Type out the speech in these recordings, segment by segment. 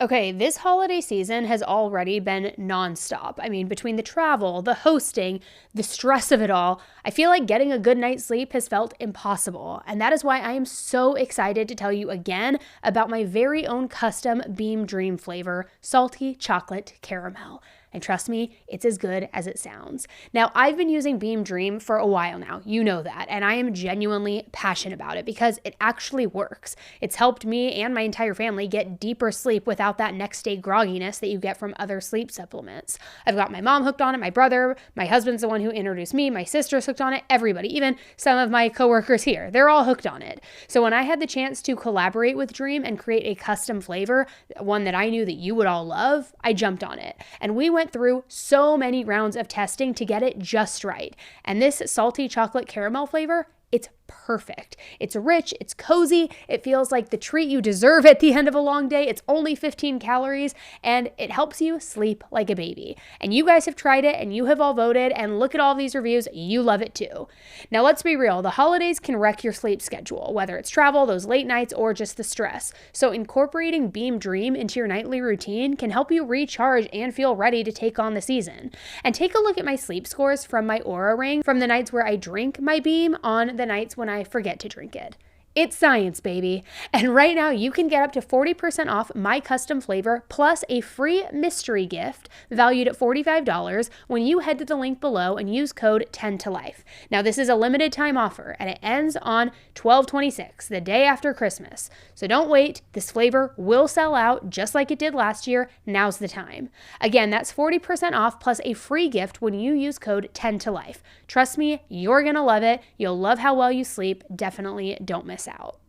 Okay, this holiday season has already been nonstop. I mean, between the travel, the hosting, the stress of it all, I feel like getting a good night's sleep has felt impossible. And that is why I am so excited to tell you again about my very own custom Beam Dream flavor, salty chocolate caramel. And trust me, it's as good as it sounds. Now, I've been using Beam Dream for a while now. You know that. And I am genuinely passionate about it because it actually works. It's helped me and my entire family get deeper sleep without that next day grogginess that you get from other sleep supplements. I've got my mom hooked on it, my brother, my husband's the one who introduced me, my sister's hooked on it, everybody, even some of my coworkers here, they're all hooked on it. So when I had the chance to collaborate with Dream and create a custom flavor, one that I knew that you would all love, I jumped on it. And we went through so many rounds of testing to get it just right. And this salty chocolate caramel flavor, it's perfect. It's rich, it's cozy, it feels like the treat you deserve at the end of a long day. It's only 15 calories and it helps you sleep like a baby. And you guys have tried it and you have all voted, and look at all these reviews, you love it too. Now let's be real, the holidays can wreck your sleep schedule, whether it's travel, those late nights, or just the stress. So incorporating Beam Dream into your nightly routine can help you recharge and feel ready to take on the season. And take a look at my sleep scores from my Aura Ring from the nights where I drink my Beam on the nights when I forget to drink it. It's science, baby. And right now you can get up to 40% off my custom flavor plus a free mystery gift valued at $45 when you head to the link below and use code 10TOLIFE. Now this is a limited time offer and it ends on 12/26, the day after Christmas. So don't wait, this flavor will sell out just like it did last year. Now's the time. Again, that's 40% off plus a free gift when you use code 10TOLIFE. Trust me, you're gonna love it. You'll love how well you sleep. Definitely don't miss out.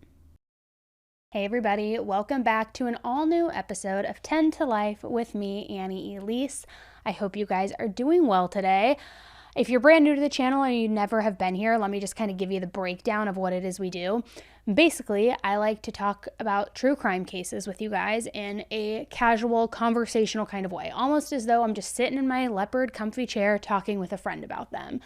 Hey everybody, welcome back to an all new episode of 10 to Life with me, Annie Elise. I hope you guys are doing well today. If you're brand new to the channel and you never have been here, let me just kind of give you the breakdown of what it is we do. Basically, I like to talk about true crime cases with you guys in a casual, conversational kind of way, almost as though I'm just sitting in my leopard comfy chair talking with a friend about them.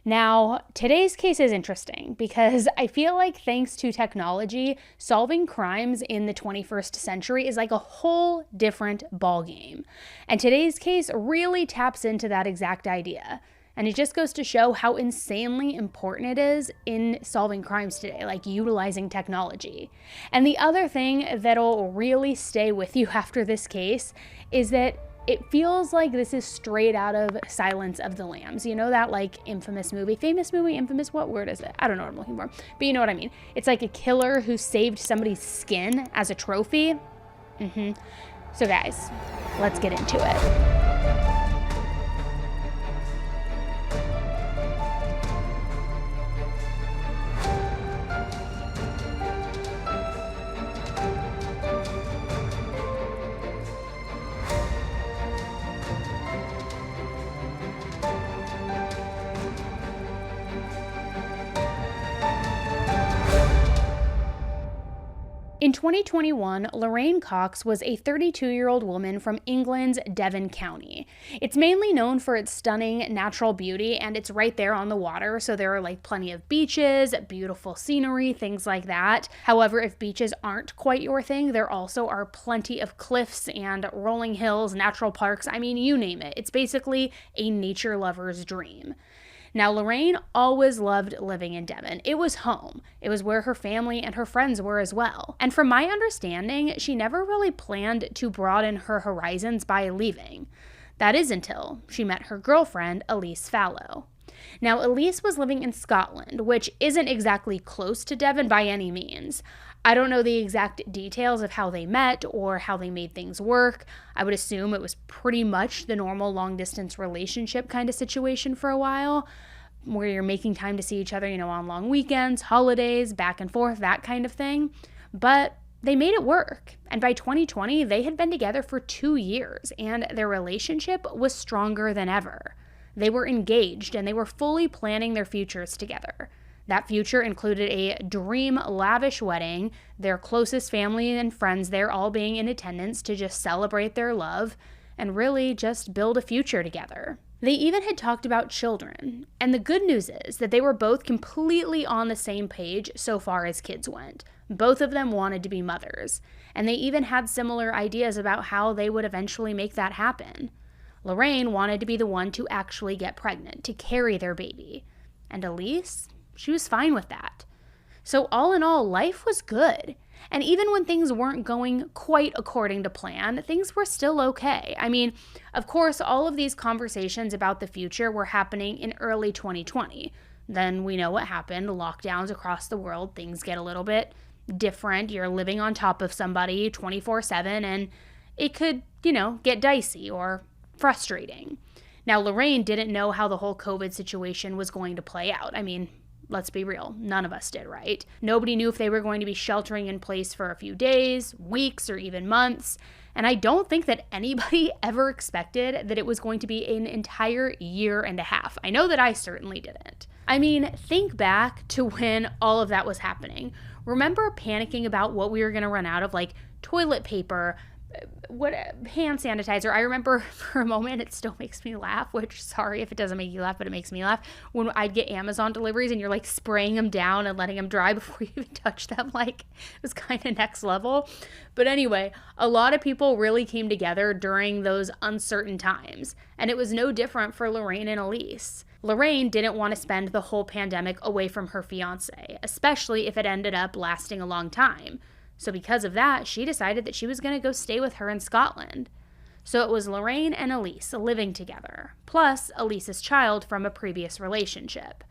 Now, today's case is interesting because I feel like thanks to technology, solving crimes in the 21st century is like a whole different ballgame. And today's case really taps into that exact idea. And it just goes to show how insanely important it is in solving crimes today, like utilizing technology. And the other thing that'll really stay with you after this case is that it feels like this is straight out of Silence of the Lambs. You know that like famous movie, infamous, what word is it? I don't know what I'm looking for, but you know what I mean. It's like a killer who saved somebody's skin as a trophy. So guys, let's get into it. In 2021, Lorraine Cox was a 32-year-old woman from England's Devon County. It's mainly known for its stunning natural beauty, and it's right there on the water, so there are like plenty of beaches, beautiful scenery, things like that. However, if beaches aren't quite your thing, there also are plenty of cliffs and rolling hills, natural parks, I mean, you name it. It's basically a nature lover's dream. Now, Lorraine always loved living in Devon. It was home. It was where her family and her friends were as well. And from my understanding, she never really planned to broaden her horizons by leaving. That is until she met her girlfriend, Elise Fallow. Now, Elise was living in Scotland, which isn't exactly close to Devon by any means. I don't know the exact details of how they met or how they made things work. I would assume it was pretty much the normal long-distance relationship kind of situation for a while, where you're making time to see each other, on long weekends, holidays, back and forth, that kind of thing. But they made it work. And by 2020, they had been together for 2 years, and their relationship was stronger than ever. They were engaged, and they were fully planning their futures together. That future included a dream lavish wedding, their closest family and friends there all being in attendance to just celebrate their love and really just build a future together. They even had talked about children, and the good news is that they were both completely on the same page so far as kids went. Both of them wanted to be mothers, and they even had similar ideas about how they would eventually make that happen. Lorraine wanted to be the one to actually get pregnant, to carry their baby. And Elise, she was fine with that. So all in all, life was good. And even when things weren't going quite according to plan, things were still okay. I mean, of course, all of these conversations about the future were happening in early 2020. Then we know what happened, lockdowns across the world, things get a little bit different. You're living on top of somebody 24/7, and it could, get dicey or frustrating. Now, Lorraine didn't know how the whole COVID situation was going to play out. I mean, let's be real, none of us did, right? Nobody knew if they were going to be sheltering in place for a few days, weeks, or even months. And I don't think that anybody ever expected that it was going to be an entire year and a half. I know that I certainly didn't. I mean, think back to when all of that was happening. Remember panicking about what we were going to run out of, like toilet paper, hand sanitizer. I remember for a moment, it still makes me laugh, which, sorry if it doesn't make you laugh, but it makes me laugh, when I'd get Amazon deliveries and you're like spraying them down and letting them dry before you even touch them. Like, it was kind of next level. But anyway, a lot of people really came together during those uncertain times, and it was no different for Lorraine and Elise. Lorraine didn't want to spend the whole pandemic away from her fiance, especially if it ended up lasting a long time. So because of that, she decided that she was going to go stay with her in Scotland. So it was Lorraine and Elise living together, plus Elise's child from a previous relationship.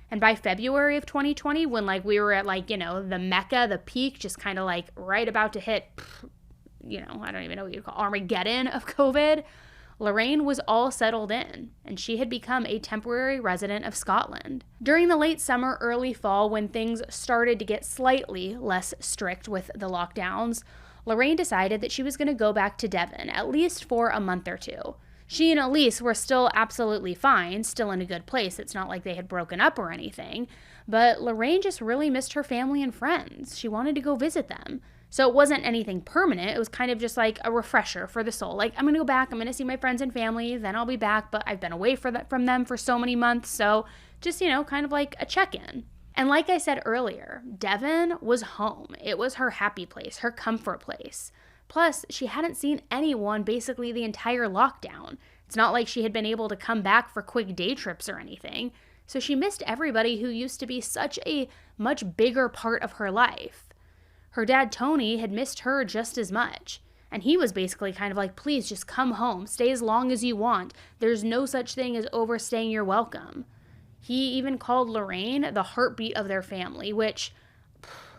And by February of 2020, when we were at the Mecca, the peak, just kind of right about to hit, I don't even know what you'd call Armageddon of COVID, Lorraine was all settled in, and she had become a temporary resident of Scotland. During the late summer, early fall, when things started to get slightly less strict with the lockdowns, Lorraine decided that she was going to go back to Devon, at least for a month or two. She and Elise were still absolutely fine, still in a good place. It's not like they had broken up or anything, but Lorraine just really missed her family and friends. She wanted to go visit them. So it wasn't anything permanent. It was kind of just like a refresher for the soul. I'm going to go back. I'm going to see my friends and family. Then I'll be back. But I've been away from them for so many months. So just, kind of like a check-in. And like I said earlier, Devon was home. It was her happy place, her comfort place. Plus, she hadn't seen anyone basically the entire lockdown. It's not like she had been able to come back for quick day trips or anything. So she missed everybody who used to be such a much bigger part of her life. Her dad, Tony, had missed her just as much. And he was basically kind of like, please just come home. Stay as long as you want. There's no such thing as overstaying your welcome. He even called Lorraine the heartbeat of their family, which,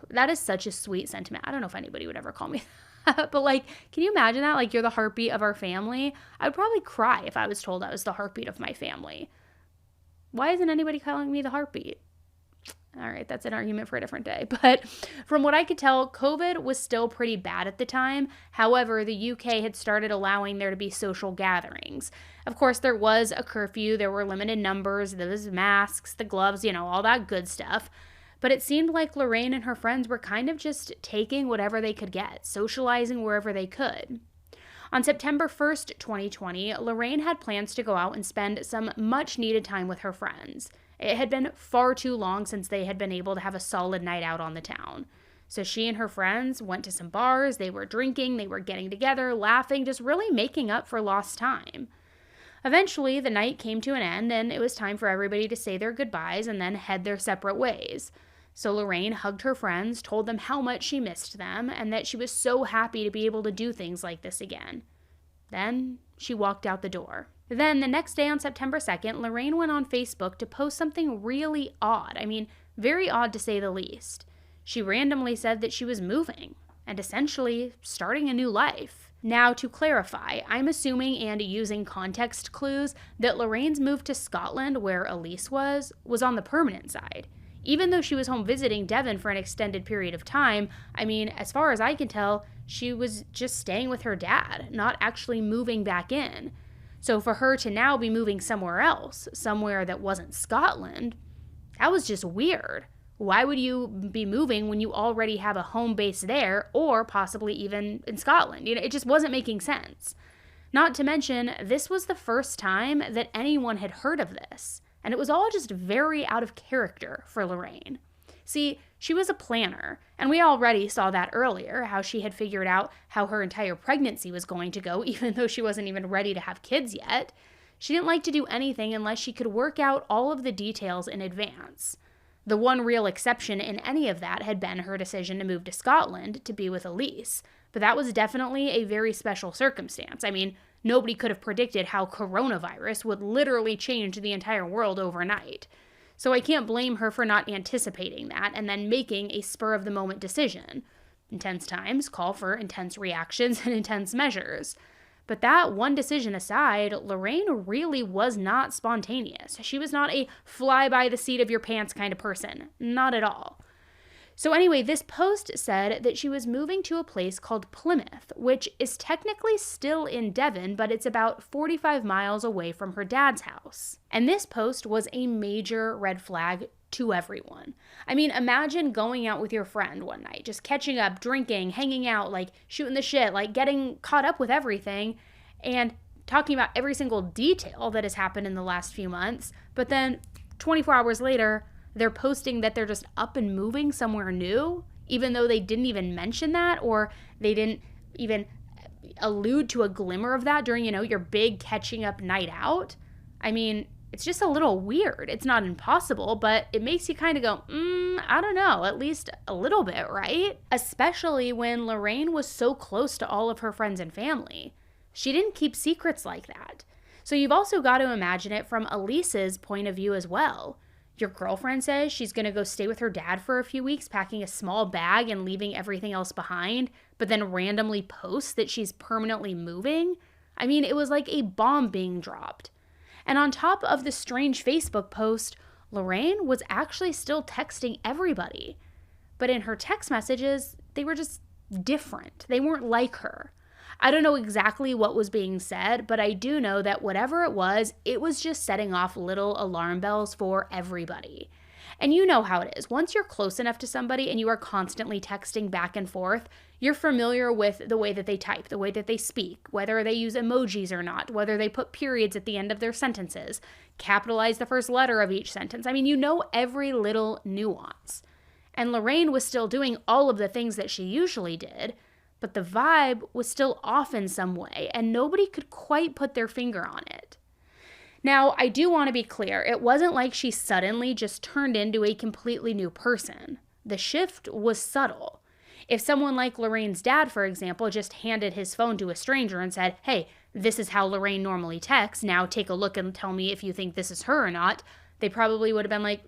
that is such a sweet sentiment. I don't know if anybody would ever call me that. But can you imagine that? You're the heartbeat of our family. I would probably cry if I was told I was the heartbeat of my family. Why isn't anybody calling me the heartbeat? All right, that's an argument for a different day. But from what I could tell, COVID was still pretty bad at the time. However, the UK had started allowing there to be social gatherings. Of course, there was a curfew. There were limited numbers. There was masks, the gloves, all that good stuff. But it seemed like Lorraine and her friends were kind of just taking whatever they could get, socializing wherever they could. On September 1st, 2020, Lorraine had plans to go out and spend some much-needed time with her friends. It had been far too long since they had been able to have a solid night out on the town. So she and her friends went to some bars, they were drinking, they were getting together, laughing, just really making up for lost time. Eventually, the night came to an end, and it was time for everybody to say their goodbyes and then head their separate ways. So Lorraine hugged her friends, told them how much she missed them, and that she was so happy to be able to do things like this again. Then she walked out the door. Then, the next day on September 2nd, Lorraine went on Facebook to post something really odd. I mean, very odd to say the least. She randomly said that she was moving and essentially starting a new life. Now, to clarify, I'm assuming and using context clues that Lorraine's move to Scotland, where Elise was on the permanent side. Even though she was home visiting Devon for an extended period of time, I mean, as far as I can tell, she was just staying with her dad, not actually moving back in. So for her to now be moving somewhere else, somewhere that wasn't Scotland, that was just weird. Why would you be moving when you already have a home base there, or possibly even in Scotland? It just wasn't making sense. Not to mention, this was the first time that anyone had heard of this, and it was all just very out of character for Lorraine. See, she was a planner, and we already saw that earlier, how she had figured out how her entire pregnancy was going to go, even though she wasn't even ready to have kids yet. She didn't like to do anything unless she could work out all of the details in advance. The one real exception in any of that had been her decision to move to Scotland to be with Elise, but that was definitely a very special circumstance. I mean, nobody could have predicted how coronavirus would literally change the entire world overnight. So I can't blame her for not anticipating that and then making a spur-of-the-moment decision. Intense times call for intense reactions and intense measures. But that one decision aside, Lorraine really was not spontaneous. She was not a fly-by-the-seat-of-your-pants kind of person. Not at all. So anyway, this post said that she was moving to a place called Plymouth, which is technically still in Devon, but it's about 45 miles away from her dad's house. And this post was a major red flag to everyone. I mean, imagine going out with your friend one night, just catching up, drinking, hanging out, like shooting the shit, like getting caught up with everything, and talking about every single detail that has happened in the last few months, but then 24 hours later, they're posting that they're just up and moving somewhere new, even though they didn't even mention that, or they didn't even allude to a glimmer of that during, your big catching up night out. I mean, it's just a little weird. It's not impossible, but it makes you kind of go, I don't know, at least a little bit, right? Especially when Lorraine was so close to all of her friends and family. She didn't keep secrets like that. So you've also got to imagine it from Elise's point of view as well. Your girlfriend says she's going to go stay with her dad for a few weeks, packing a small bag and leaving everything else behind, but then randomly posts that she's permanently moving. I mean, it was like a bomb being dropped. And on top of the strange Facebook post, Lorraine was actually still texting everybody. But in her text messages, they were just different. They weren't like her. I don't know exactly what was being said, but I do know that whatever it was just setting off little alarm bells for everybody. And you know how it is. Once you're close enough to somebody and you are constantly texting back and forth, you're familiar with the way that they type, the way that they speak, whether they use emojis or not, whether they put periods at the end of their sentences, capitalize the first letter of each sentence. I mean, you know every little nuance. And Lorraine was still doing all of the things that she usually did, but the vibe was still off in some way, and nobody could quite put their finger on it. Now, I do want to be clear, it wasn't like she suddenly just turned into a completely new person. The shift was subtle. If someone like Lorraine's dad, for example, just handed his phone to a stranger and said, hey, this is how Lorraine normally texts, now take a look and tell me if you think this is her or not, they probably would have been like,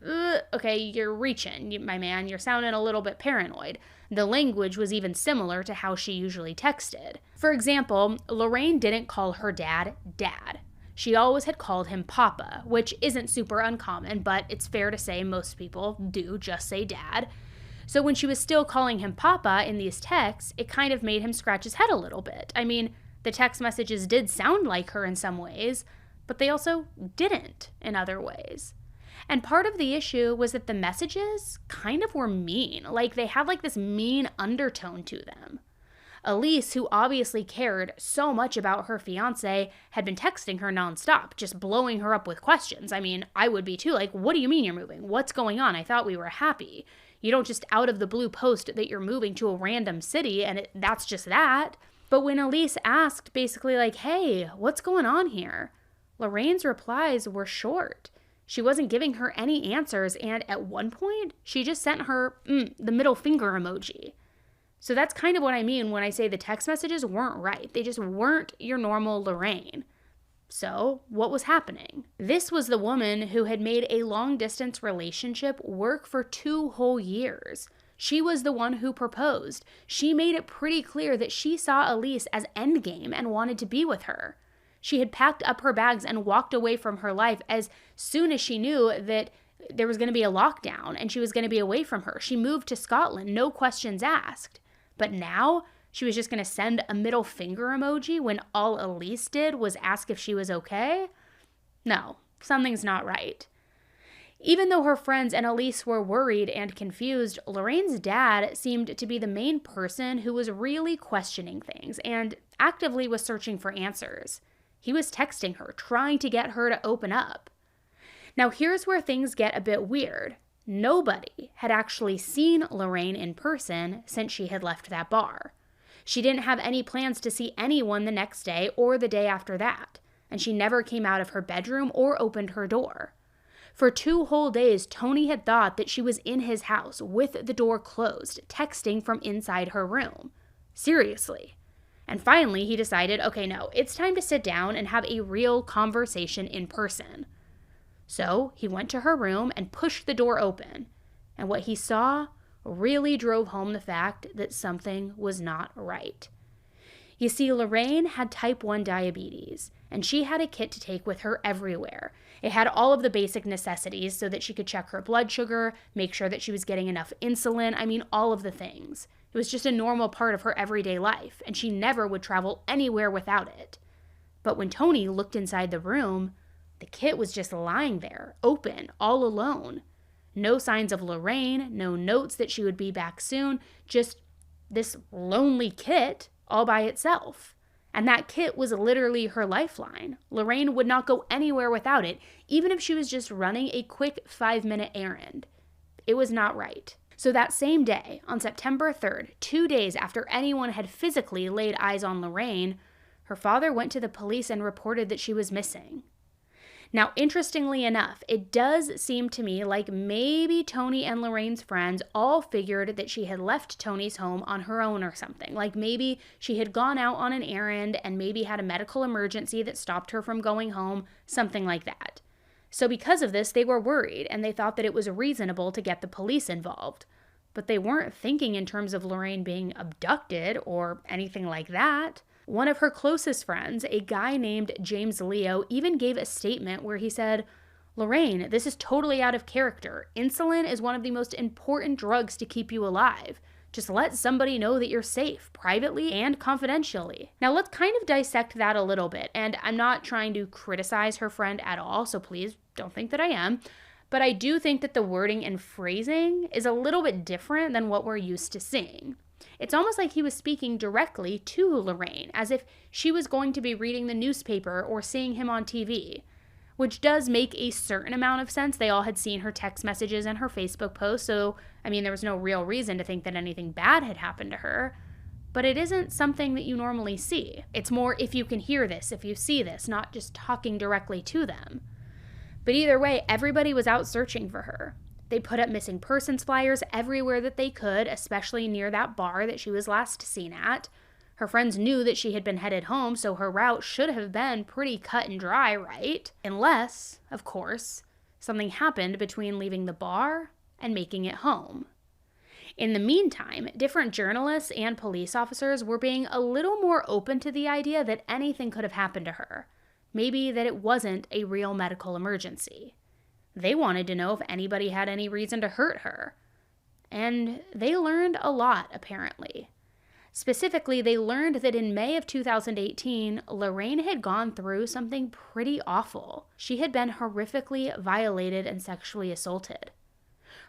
okay, you're reaching, my man, you're sounding a little bit paranoid. The language was even similar to how she usually texted. For example, Lorraine didn't call her dad, Dad. She always had called him Papa, which isn't super uncommon, but it's fair to say most people do just say Dad. So when she was still calling him Papa in these texts, it kind of made him scratch his head a little bit. I mean, the text messages did sound like her in some ways, but they also didn't in other ways. And part of the issue was that the messages kind of were mean. Like they had like this mean undertone to them. Elise, who obviously cared so much about her fiance, had been texting her nonstop, just blowing her up with questions. I mean, I would be too. Like, what do you mean you're moving? What's going on? I thought we were happy. You don't just out of the blue post that you're moving to a random city and that's just that. But when Elise asked basically like, hey, what's going on here? Lorraine's replies were short. She wasn't giving her any answers, and at one point, she just sent her the middle finger emoji. So that's kind of what I mean when I say the text messages weren't right. They just weren't your normal Lorraine. So what was happening? This was the woman who had made a long-distance relationship work for 2 whole years. She was the one who proposed. She made it pretty clear that she saw Elise as endgame and wanted to be with her. She had packed up her bags and walked away from her life as soon as she knew that there was going to be a lockdown and she was going to be away from her. She moved to Scotland, no questions asked. But now she was just going to send a middle finger emoji when all Elise did was ask if she was okay? No, something's not right. Even though her friends and Elise were worried and confused, Lorraine's dad seemed to be the main person who was really questioning things and actively was searching for answers. He was texting her, trying to get her to open up. Now here's where things get a bit weird. Nobody had actually seen Lorraine in person since she had left that bar. She didn't have any plans to see anyone the next day or the day after that, and she never came out of her bedroom or opened her door. For 2 whole days, Tony had thought that she was in his house with the door closed, texting from inside her room. Seriously. And finally, he decided, okay, no, it's time to sit down and have a real conversation in person. So he went to her room and pushed the door open. And what he saw really drove home the fact that something was not right. You see, Lorraine had type 1 diabetes, and she had a kit to take with her everywhere. It had all of the basic necessities so that she could check her blood sugar, make sure that she was getting enough insulin, all of the things. It was just a normal part of her everyday life, and she never would travel anywhere without it. But when Tony looked inside the room, the kit was just lying there, open, all alone. No signs of Lorraine, no notes that she would be back soon, just this lonely kit all by itself. And that kit was literally her lifeline. Lorraine would not go anywhere without it, even if she was just running a quick 5-minute errand. It was not right. So that same day, on September 3rd, 2 days after anyone had physically laid eyes on Lorraine, her father went to the police and reported that she was missing. Now, interestingly enough, it does seem to me like maybe Tony and Lorraine's friends all figured that she had left Tony's home on her own or something. Like maybe she had gone out on an errand and maybe had a medical emergency that stopped her from going home, something like that. So because of this, they were worried and they thought that it was reasonable to get the police involved. But they weren't thinking in terms of Lorraine being abducted or anything like that. One of her closest friends, a guy named James Leo, even gave a statement where he said, "Lorraine, this is totally out of character. Insulin is one of the most important drugs to keep you alive. Just let somebody know that you're safe, privately and confidentially." Now let's kind of dissect that a little bit, and I'm not trying to criticize her friend at all, so please don't think that I am. But I do think that the wording and phrasing is a little bit different than what we're used to seeing. It's almost like he was speaking directly to Lorraine, as if she was going to be reading the newspaper or seeing him on TV, which does make a certain amount of sense. They all had seen her text messages and her Facebook posts, so, there was no real reason to think that anything bad had happened to her. But it isn't something that you normally see. It's more if you can hear this, if you see this, not just talking directly to them. But either way, everybody was out searching for her. They put up missing persons flyers everywhere that they could, especially near that bar that she was last seen at. Her friends knew that she had been headed home, so her route should have been pretty cut and dry, right? Unless, of course, something happened between leaving the bar and making it home. In the meantime, different journalists and police officers were being a little more open to the idea that anything could have happened to her. Maybe that it wasn't a real medical emergency. They wanted to know if anybody had any reason to hurt her. And they learned a lot, apparently. Specifically, they learned that in May of 2018, Lorraine had gone through something pretty awful. She had been horrifically violated and sexually assaulted.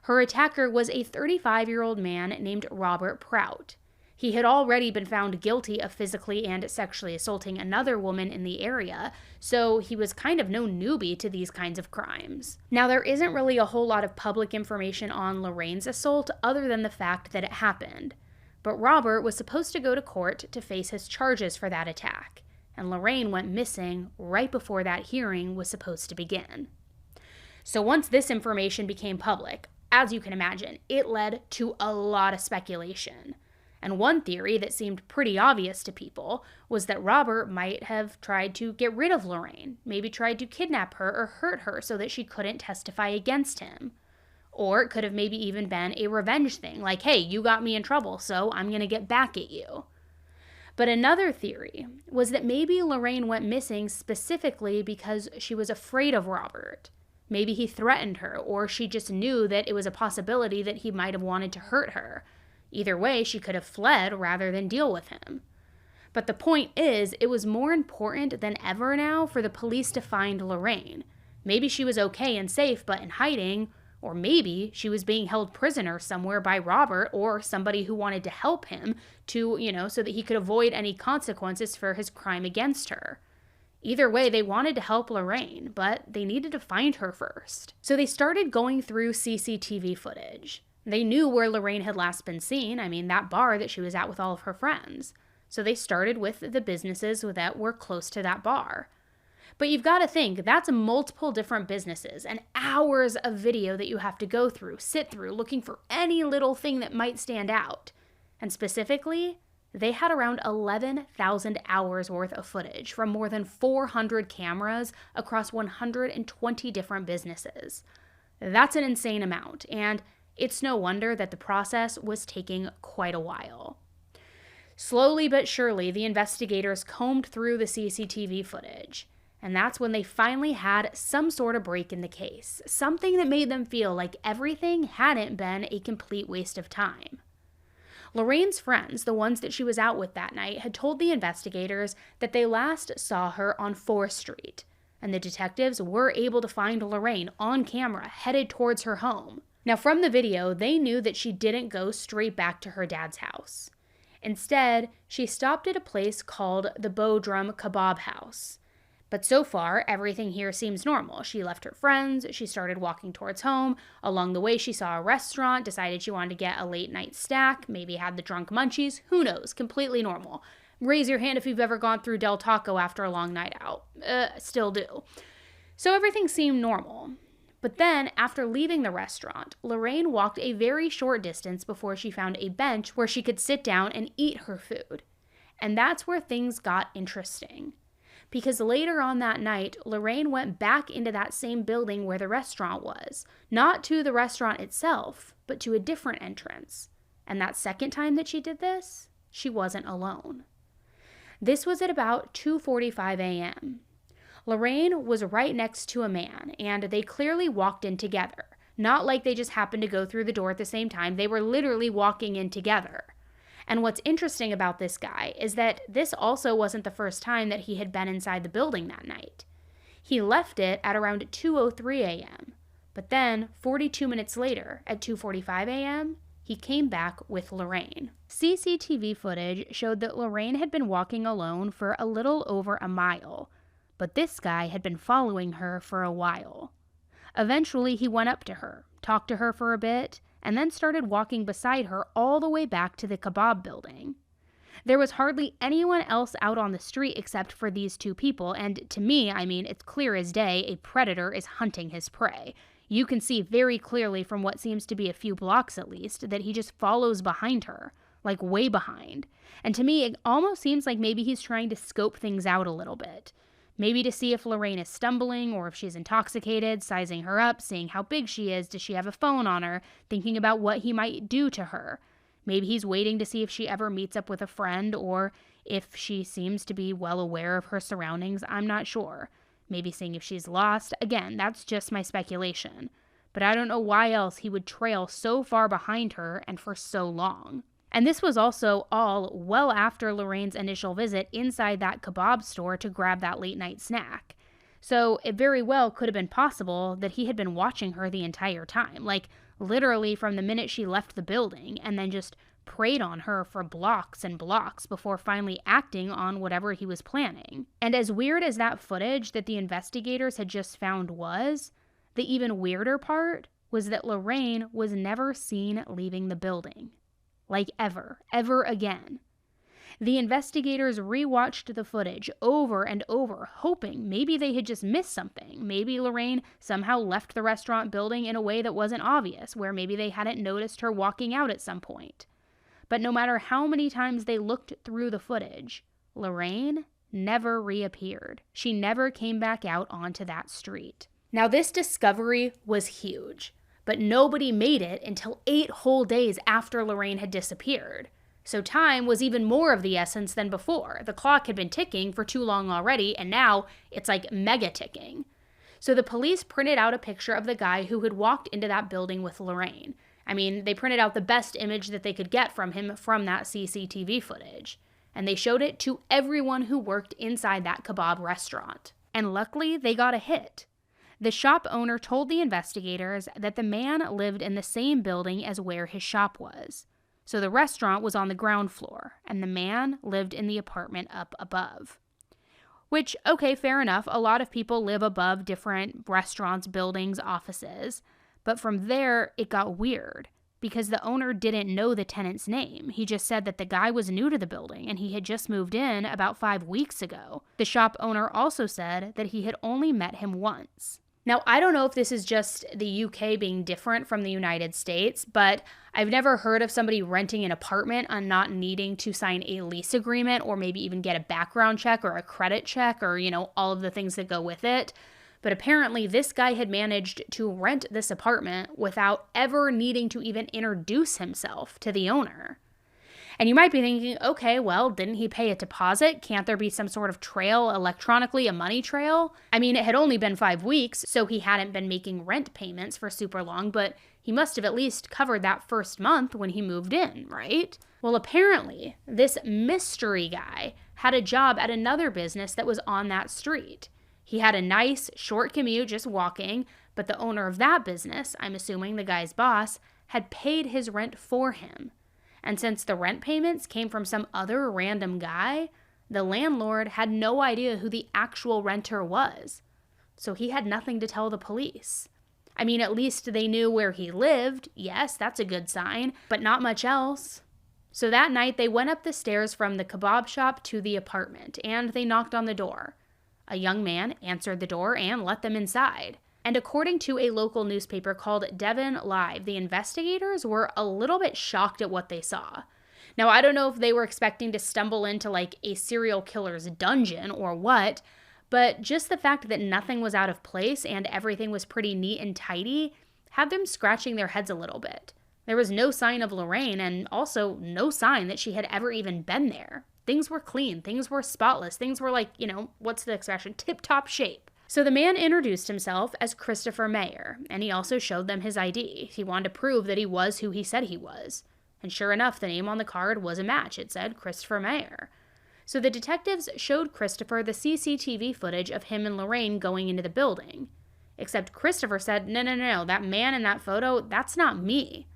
Her attacker was a 35-year-old man named Robert Prout. He had already been found guilty of physically and sexually assaulting another woman in the area, so he was kind of no newbie to these kinds of crimes. Now, there isn't really a whole lot of public information on Lorraine's assault other than the fact that it happened. But Robert was supposed to go to court to face his charges for that attack, and Lorraine went missing right before that hearing was supposed to begin. So once this information became public, as you can imagine, it led to a lot of speculation. And one theory that seemed pretty obvious to people was that Robert might have tried to get rid of Lorraine, maybe tried to kidnap her or hurt her so that she couldn't testify against him. Or it could have maybe even been a revenge thing, like, hey, you got me in trouble, so I'm going to get back at you. But another theory was that maybe Lorraine went missing specifically because she was afraid of Robert. Maybe he threatened her, or she just knew that it was a possibility that he might have wanted to hurt her. Either way, she could have fled rather than deal with him. But the point is, it was more important than ever now for the police to find Lorraine. Maybe she was okay and safe, but in hiding, or maybe she was being held prisoner somewhere by Robert or somebody who wanted to help him to, so that he could avoid any consequences for his crime against her. Either way, they wanted to help Lorraine, but they needed to find her first. So they started going through CCTV footage. They knew where Lorraine had last been seen. I mean, that bar that she was at with all of her friends. So they started with the businesses that were close to that bar. But you've got to think, that's multiple different businesses and hours of video that you have to go through, sit through, looking for any little thing that might stand out. And specifically, they had around 11,000 hours worth of footage from more than 400 cameras across 120 different businesses. That's an insane amount, and it's no wonder that the process was taking quite a while. Slowly but surely, the investigators combed through the CCTV footage, and that's when they finally had some sort of break in the case, something that made them feel like everything hadn't been a complete waste of time. Lorraine's friends, the ones that she was out with that night, had told the investigators that they last saw her on 4th Street, and the detectives were able to find Lorraine on camera headed towards her home. Now, from the video, they knew that she didn't go straight back to her dad's house. Instead, she stopped at a place called the Bodrum Kebab House. But so far, everything here seems normal. She left her friends, she started walking towards home. Along the way, she saw a restaurant, decided she wanted to get a late night snack, maybe had the drunk munchies, who knows, completely normal. Raise your hand if you've ever gone through Del Taco after a long night out. Still do. So everything seemed normal. But then, after leaving the restaurant, Lorraine walked a very short distance before she found a bench where she could sit down and eat her food. And that's where things got interesting. Because later on that night, Lorraine went back into that same building where the restaurant was. Not to the restaurant itself, but to a different entrance. And that second time that she did this, she wasn't alone. This was at about 2:45 a.m. Lorraine was right next to a man, and they clearly walked in together. Not like they just happened to go through the door at the same time. They were literally walking in together. And what's interesting about this guy is that this also wasn't the first time that he had been inside the building that night. He left it at around 2:03 a.m. But then, 42 minutes later, at 2:45 a.m., he came back with Lorraine. CCTV footage showed that Lorraine had been walking alone for a little over a mile, but this guy had been following her for a while. Eventually, he went up to her, talked to her for a bit, and then started walking beside her all the way back to the kebab building. There was hardly anyone else out on the street except for these two people, and to me, it's clear as day a predator is hunting his prey. You can see very clearly from what seems to be a few blocks at least that he just follows behind her, like way behind. And to me, it almost seems like maybe he's trying to scope things out a little bit. Maybe to see if Lorraine is stumbling or if she's intoxicated, sizing her up, seeing how big she is, does she have a phone on her, thinking about what he might do to her. Maybe he's waiting to see if she ever meets up with a friend or if she seems to be well aware of her surroundings. I'm not sure. Maybe seeing if she's lost. Again, that's just my speculation. But I don't know why else he would trail so far behind her and for so long. And this was also all well after Lorraine's initial visit inside that kebab store to grab that late night snack. So it very well could have been possible that he had been watching her the entire time, like literally from the minute she left the building, and then just preyed on her for blocks and blocks before finally acting on whatever he was planning. And as weird as that footage that the investigators had just found was, the even weirder part was that Lorraine was never seen leaving the building. Like ever again. The investigators rewatched the footage over and over, hoping maybe they had just missed something. Maybe Lorraine somehow left the restaurant building in a way that wasn't obvious, where maybe they hadn't noticed her walking out at some point. But no matter how many times they looked through the footage, Lorraine never reappeared. She never came back out onto that street. Now, this discovery was huge. But nobody made it until 8 whole days after Lorraine had disappeared. So time was even more of the essence than before. The clock had been ticking for too long already, and now it's like mega ticking. So the police printed out a picture of the guy who had walked into that building with Lorraine. They printed out the best image that they could get from him from that CCTV footage. And they showed it to everyone who worked inside that kebab restaurant. And luckily, they got a hit. The shop owner told the investigators that the man lived in the same building as where his shop was. So the restaurant was on the ground floor, and the man lived in the apartment up above. Which, okay, fair enough. A lot of people live above different restaurants, buildings, offices. But from there, it got weird because the owner didn't know the tenant's name. He just said that the guy was new to the building and he had just moved in about 5 weeks ago. The shop owner also said that he had only met him once. Now, I don't know if this is just the UK being different from the United States, but I've never heard of somebody renting an apartment and not needing to sign a lease agreement or maybe even get a background check or a credit check or, all of the things that go with it. But apparently this guy had managed to rent this apartment without ever needing to even introduce himself to the owner. And you might be thinking, okay, well, didn't he pay a deposit? Can't there be some sort of trail electronically, a money trail? I mean, it had only been 5 weeks, so he hadn't been making rent payments for super long, but he must have at least covered that first month when he moved in, right? Well, apparently, this mystery guy had a job at another business that was on that street. He had a nice, short commute just walking, but the owner of that business, I'm assuming the guy's boss, had paid his rent for him. And since the rent payments came from some other random guy, the landlord had no idea who the actual renter was. So he had nothing to tell the police. I mean, at least they knew where he lived. Yes, that's a good sign, but not much else. So that night, they went up the stairs from the kebab shop to the apartment, and they knocked on the door. A young man answered the door and let them inside. And according to a local newspaper called Devon Live, the investigators were a little bit shocked at what they saw. Now, I don't know if they were expecting to stumble into like a serial killer's dungeon or what, but just the fact that nothing was out of place and everything was pretty neat and tidy had them scratching their heads a little bit. There was no sign of Lorraine and also no sign that she had ever even been there. Things were clean, things were spotless, things were like, what's the expression? Tip-top shape. So the man introduced himself as Christopher Mayer, and he also showed them his ID. He wanted to prove that he was who he said he was. And sure enough, the name on the card was a match. It said Christopher Mayer. So the detectives showed Christopher the CCTV footage of him and Lorraine going into the building. Except Christopher said, no, that man in that photo, that's not me.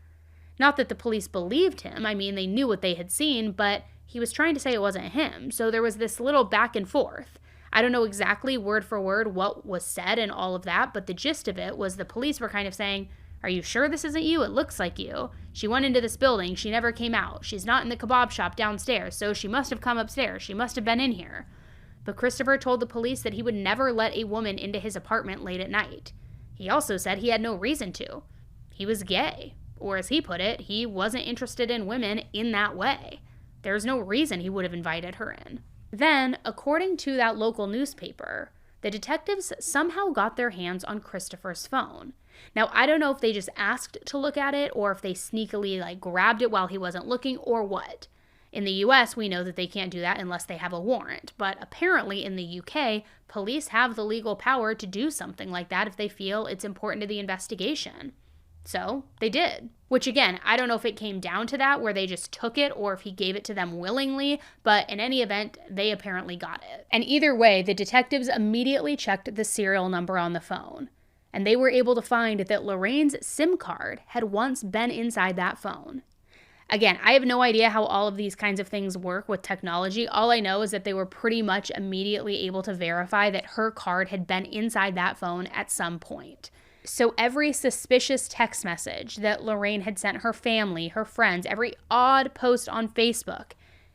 Not that the police believed him. I mean, they knew what they had seen, but he was trying to say it wasn't him. So there was this little back and forth. I don't know exactly word for word what was said and all of that, but the gist of it was the police were kind of saying, are you sure this isn't you? It looks like you. She went into this building. She never came out. She's not in the kebab shop downstairs, so she must have come upstairs. She must have been in here. But Christopher told the police that he would never let a woman into his apartment late at night. He also said he had no reason to. He was gay. Or as he put it, he wasn't interested in women in that way. There's no reason he would have invited her in. Then, according to that local newspaper, the detectives somehow got their hands on Christopher's phone. Now, I don't know if they just asked to look at it or if they sneakily grabbed it while he wasn't looking or what. In the US, we know that they can't do that unless they have a warrant, but apparently in the UK, police have the legal power to do something like that if they feel it's important to the investigation. So they did, which again, I don't know if it came down to that where they just took it or if he gave it to them willingly, but in any event, they apparently got it. And either way, the detectives immediately checked the serial number on the phone, and they were able to find that Lorraine's SIM card had once been inside that phone. Again, I have no idea how all of these kinds of things work with technology. All I know is that they were pretty much immediately able to verify that her card had been inside that phone at some point. So every suspicious text message that Lorraine had sent her family, her friends, every odd post on Facebook,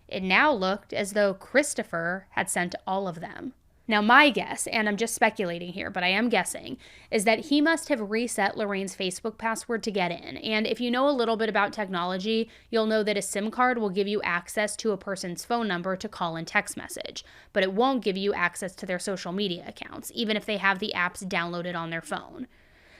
it now looked as though Christopher had sent all of them. Now my guess, and I'm just speculating here, but I am guessing, is that he must have reset Lorraine's Facebook password to get in. And if you know a little bit about technology, you'll know that a SIM card will give you access to a person's phone number to call and text message, but it won't give you access to their social media accounts, even if they have the apps downloaded on their phone.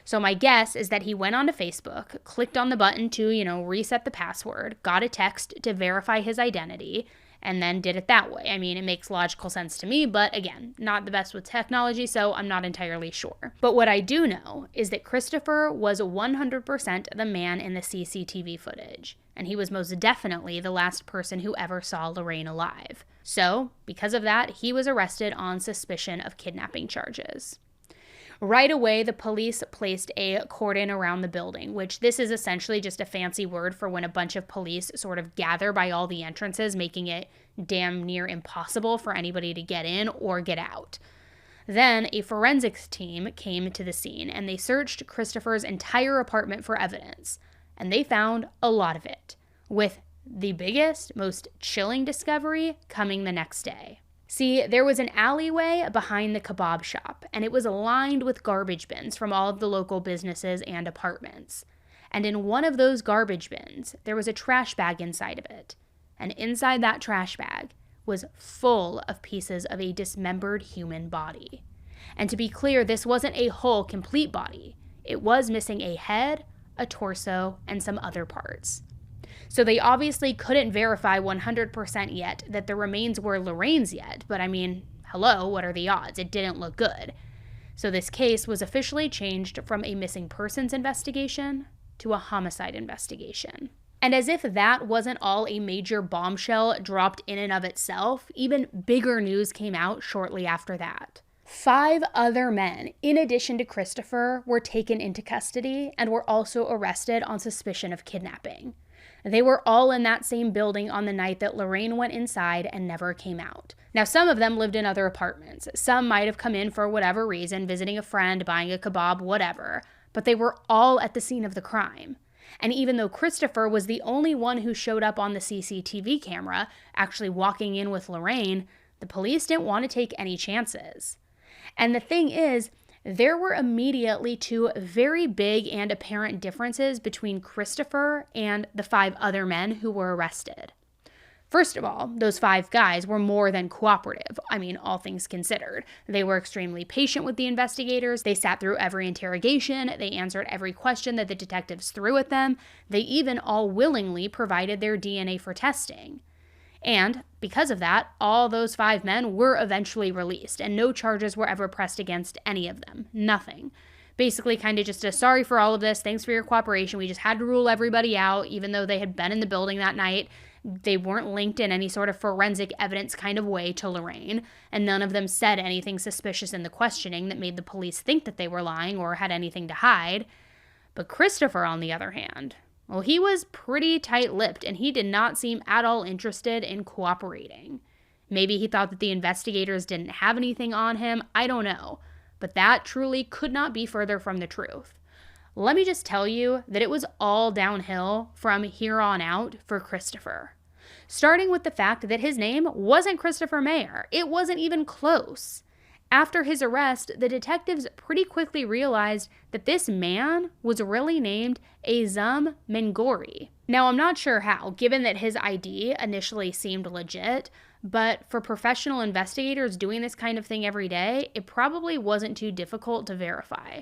So my guess is that he went onto Facebook, clicked on the button to, reset the password, got a text to verify his identity, and then did it that way. I mean, it makes logical sense to me, but again, not the best with technology, so I'm not entirely sure. But what I do know is that Christopher was 100% the man in the CCTV footage, and he was most definitely the last person who ever saw Lorraine alive. So, because of that, he was arrested on suspicion of kidnapping charges. Right away, the police placed a cordon around the building, which this is essentially just a fancy word for when a bunch of police sort of gather by all the entrances, making it damn near impossible for anybody to get in or get out. Then a forensics team came to the scene and they searched Christopher's entire apartment for evidence, and they found a lot of it, with the biggest, most chilling discovery coming the next day. See, there was an alleyway behind the kebab shop, and it was lined with garbage bins from all of the local businesses and apartments. And in one of those garbage bins, there was a trash bag inside of it. And inside that trash bag was full of pieces of a dismembered human body. And to be clear, this wasn't a whole, complete body. It was missing a head, a torso, and some other parts. So they obviously couldn't verify 100% yet that the remains were Lorraine's yet, but I mean, hello, what are the odds? It didn't look good. So this case was officially changed from a missing persons investigation to a homicide investigation. And as if that wasn't all a major bombshell dropped in and of itself, even bigger news came out shortly after that. 5 other men, in addition to Christopher, were taken into custody and were also arrested on suspicion of kidnapping. They were all in that same building on the night that Lorraine went inside and never came out. Now, some of them lived in other apartments. Some might have come in for whatever reason, visiting a friend, buying a kebab, whatever. But they were all at the scene of the crime. And even though Christopher was the only one who showed up on the CCTV camera, actually walking in with Lorraine, the police didn't want to take any chances. And the thing is, there were immediately 2 very big and apparent differences between Christopher and the 5 other men who were arrested. First of all, those 5 guys were more than cooperative. I mean, all things considered. They were extremely patient with the investigators. They sat through every interrogation. They answered every question that the detectives threw at them. They even all willingly provided their DNA for testing. And because of that, all those 5 men were eventually released, and no charges were ever pressed against any of them. Nothing. Basically kind of just a sorry for all of this, thanks for your cooperation, we just had to rule everybody out, even though they had been in the building that night. They weren't linked in any sort of forensic evidence kind of way to Lorraine, and none of them said anything suspicious in the questioning that made the police think that they were lying or had anything to hide. But Christopher, on the other hand, well, he was pretty tight-lipped, and he did not seem at all interested in cooperating. Maybe he thought that the investigators didn't have anything on him, I don't know. But that truly could not be further from the truth. Let me just tell you that it was all downhill from here on out for Christopher. Starting with the fact that his name wasn't Christopher Mayer. It wasn't even close. After his arrest, the detectives pretty quickly realized that this man was really named Azam Mengori. Now, I'm not sure how, given that his ID initially seemed legit, but for professional investigators doing this kind of thing every day, it probably wasn't too difficult to verify.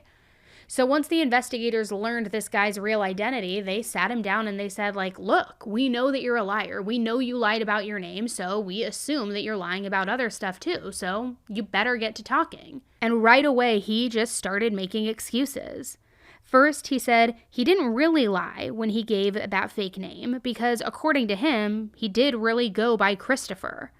So once the investigators learned this guy's real identity, they sat him down and they said, look, we know that you're a liar. We know you lied about your name, so we assume that you're lying about other stuff too, so you better get to talking. And right away, he just started making excuses. First, he said he didn't really lie when he gave that fake name because, according to him, he did really go by Christopher.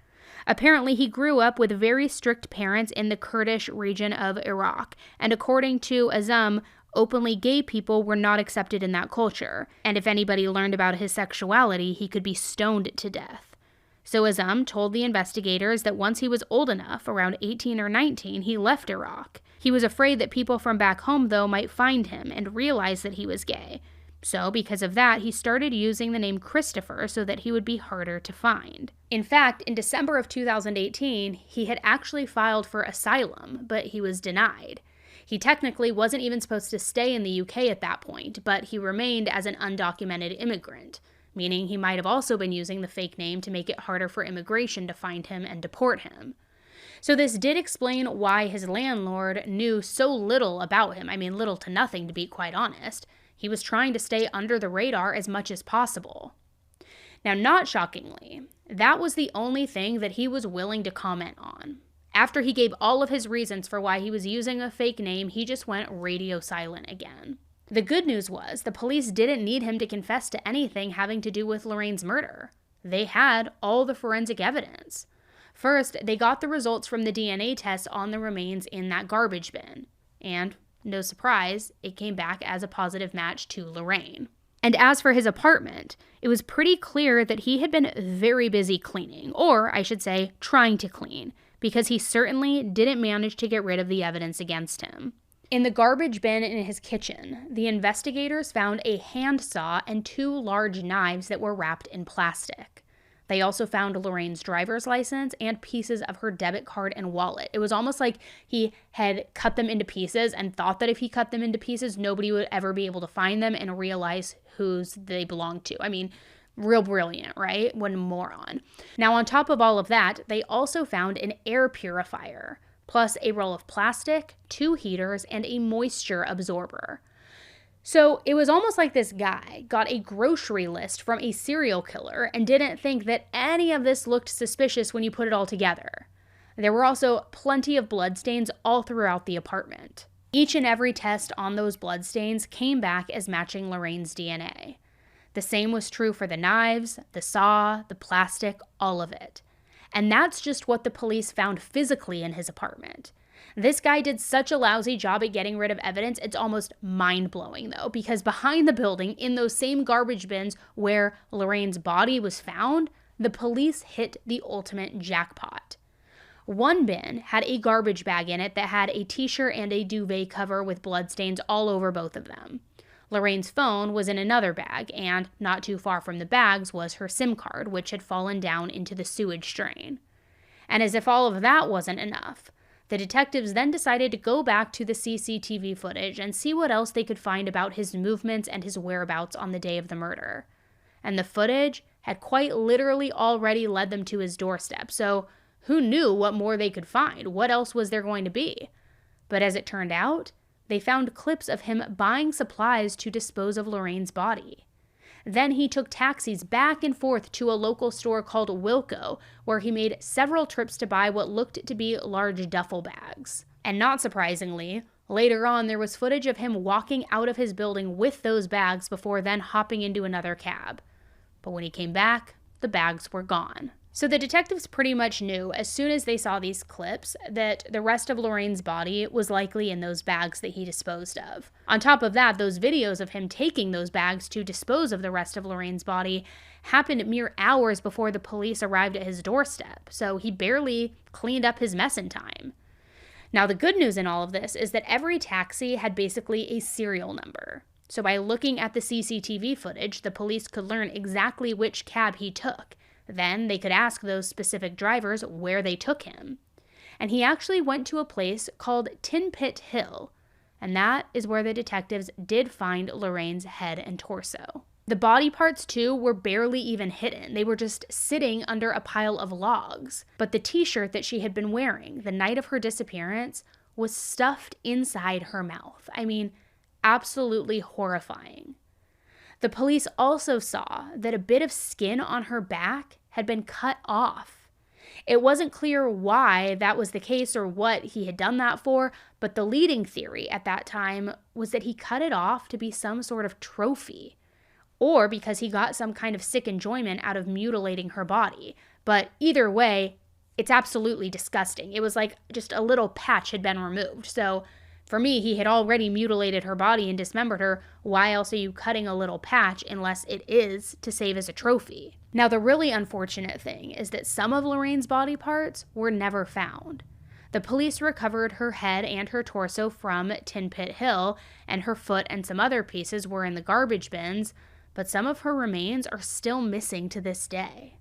Apparently, he grew up with very strict parents in the Kurdish region of Iraq, and according to Azam, openly gay people were not accepted in that culture, and if anybody learned about his sexuality, he could be stoned to death. So Azam told the investigators that once he was old enough, around 18 or 19, he left Iraq. He was afraid that people from back home, though, might find him and realize that he was gay. So, because of that, he started using the name Christopher so that he would be harder to find. In fact, in December of 2018, he had actually filed for asylum, but he was denied. He technically wasn't even supposed to stay in the UK at that point, but he remained as an undocumented immigrant, meaning he might have also been using the fake name to make it harder for immigration to find him and deport him. So this did explain why his landlord knew so little about him. I mean, little to nothing, to be quite honest. He was trying to stay under the radar as much as possible. Now, not shockingly, that was the only thing that he was willing to comment on. After he gave all of his reasons for why he was using a fake name, he just went radio silent again. The good news was the police didn't need him to confess to anything having to do with Lorraine's murder. They had all the forensic evidence. First, they got the results from the DNA test on the remains in that garbage bin. and no surprise, it came back as a positive match to Lorraine. And as for his apartment, it was pretty clear that he had been very busy cleaning, or I should say, trying to clean, because he certainly didn't manage to get rid of the evidence against him. In the garbage bin in his kitchen, the investigators found a handsaw and 2 large knives that were wrapped in plastic. They also found Lorraine's driver's license and pieces of her debit card and wallet. It was almost like he had cut them into pieces and thought that if he cut them into pieces, nobody would ever be able to find them and realize whose they belonged to. I mean, real brilliant, right? What a moron. Now, on top of all of that, they also found an air purifier, plus a roll of plastic, 2 heaters, and a moisture absorber. So it was almost like this guy got a grocery list from a serial killer and didn't think that any of this looked suspicious when you put it all together. There were also plenty of bloodstains all throughout the apartment. Each and every test on those bloodstains came back as matching Lorraine's DNA. The same was true for the knives, the saw, the plastic, all of it. And that's just what the police found physically in his apartment. This guy did such a lousy job at getting rid of evidence, it's almost mind-blowing though, because behind the building, in those same garbage bins where Lorraine's body was found, the police hit the ultimate jackpot. One bin had a garbage bag in it that had a t-shirt and a duvet cover with bloodstains all over both of them. Lorraine's phone was in another bag, and not too far from the bags was her SIM card, which had fallen down into the sewage drain. And as if all of that wasn't enough, the detectives then decided to go back to the CCTV footage and see what else they could find about his movements and his whereabouts on the day of the murder. And the footage had quite literally already led them to his doorstep, so who knew what more they could find? What else was there going to be? But as it turned out, they found clips of him buying supplies to dispose of Lorraine's body. Then he took taxis back and forth to a local store called Wilco, where he made several trips to buy what looked to be large duffel bags. And not surprisingly, later on there was footage of him walking out of his building with those bags before then hopping into another cab. But when he came back, the bags were gone. So the detectives pretty much knew as soon as they saw these clips that the rest of Lorraine's body was likely in those bags that he disposed of. On top of that, those videos of him taking those bags to dispose of the rest of Lorraine's body happened mere hours before the police arrived at his doorstep, so he barely cleaned up his mess in time. Now, the good news in all of this is that every taxi had basically a serial number. So by looking at the CCTV footage, the police could learn exactly which cab he took. Then they could ask those specific drivers where they took him. And he actually went to a place called Tin Pit Hill, and that is where the detectives did find Lorraine's head and torso. The body parts, too, were barely even hidden. They were just sitting under a pile of logs. But the t-shirt that she had been wearing the night of her disappearance was stuffed inside her mouth. I mean, absolutely horrifying. The police also saw that a bit of skin on her back had been cut off. It wasn't clear why that was the case or what he had done that for, but the leading theory at that time was that he cut it off to be some sort of trophy, or because he got some kind of sick enjoyment out of mutilating her body. But either way, it's absolutely disgusting. It was like just a little patch had been removed. So for me, he had already mutilated her body and dismembered her. Why else are you cutting a little patch unless it is to save as a trophy? Now, the really unfortunate thing is that some of Lorraine's body parts were never found. The police recovered her head and her torso from Tin Pit Hill, and her foot and some other pieces were in the garbage bins, but some of her remains are still missing to this day.